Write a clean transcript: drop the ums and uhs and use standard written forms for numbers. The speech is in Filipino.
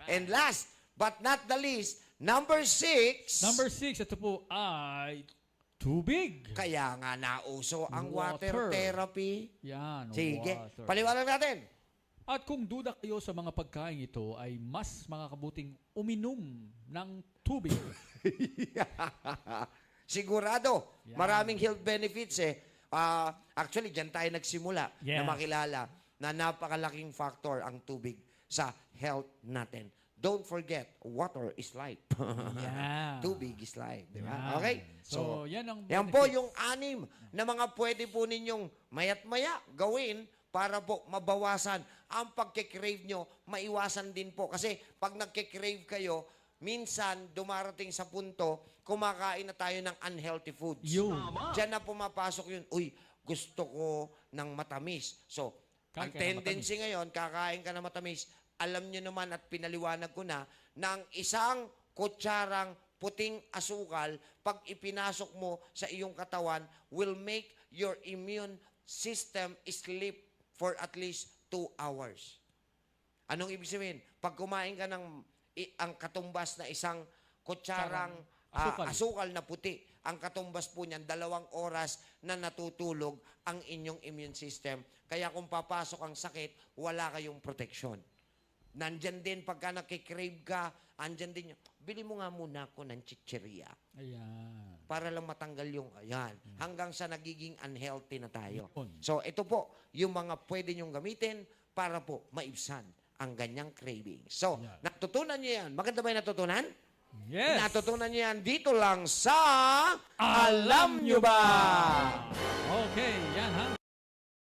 And last but not the least, number 6. Number 6, ito po ay tubig. Kaya nga nauso ang water Water. therapy. Yan, Sige, water. paliwanag natin. At kung duda kayo sa mga pagkain ito, ay mas makakabuting uminom ng tubig. Sigurado, Yan. maraming health benefits eh. Actually, dyan tayo nagsimula na Yes. makilala na napakalaking factor ang tubig sa health natin. Don't forget, water is life. Yeah. Tubig is life. Di ba? Yan. Okay? So, yan ang yan po benefits. yung 6 na mga pwede po ninyong mayat-maya gawin para po mabawasan ang pagkikrave nyo, maiwasan din po. Kasi pag nagkikrave kayo, minsan dumarating sa punto, kumakain na tayo ng unhealthy foods. Yun. Diyan na pumapasok yun, uy, gusto ko ng matamis. So, Kain ang ka ng tendency ngayon, kakain ka ng matamis, alam nyo naman at pinaliwanag ko na, ng isang kutsarang puting asukal, pag ipinasok mo sa iyong katawan, will make your immune system sleep for at least 2 hours. Anong ibig sabihin? Pag kumain ka ng ang katumbas na isang kutsarang asukal na puti, ang katumbas po niyan, 2 oras na natutulog ang inyong immune system. Kaya kung papasok ang sakit, wala kayong proteksyon. Nandyan din pagka nakikrave ka, andyan din yung, bili mo nga muna ako ng chicheria. Ayan. Para lang matanggal yung, ayan, hanggang sa nagiging unhealthy na tayo. Yun. So, ito po, yung mga pwede nyong gamitin para po maibsan ang ganyang craving. So, Yan. natutunan nyo yan. Maganda ba yung natutunan? Yes. Natutunan nyo yan dito lang sa Alam Nyo Ba? Okay, yan ha.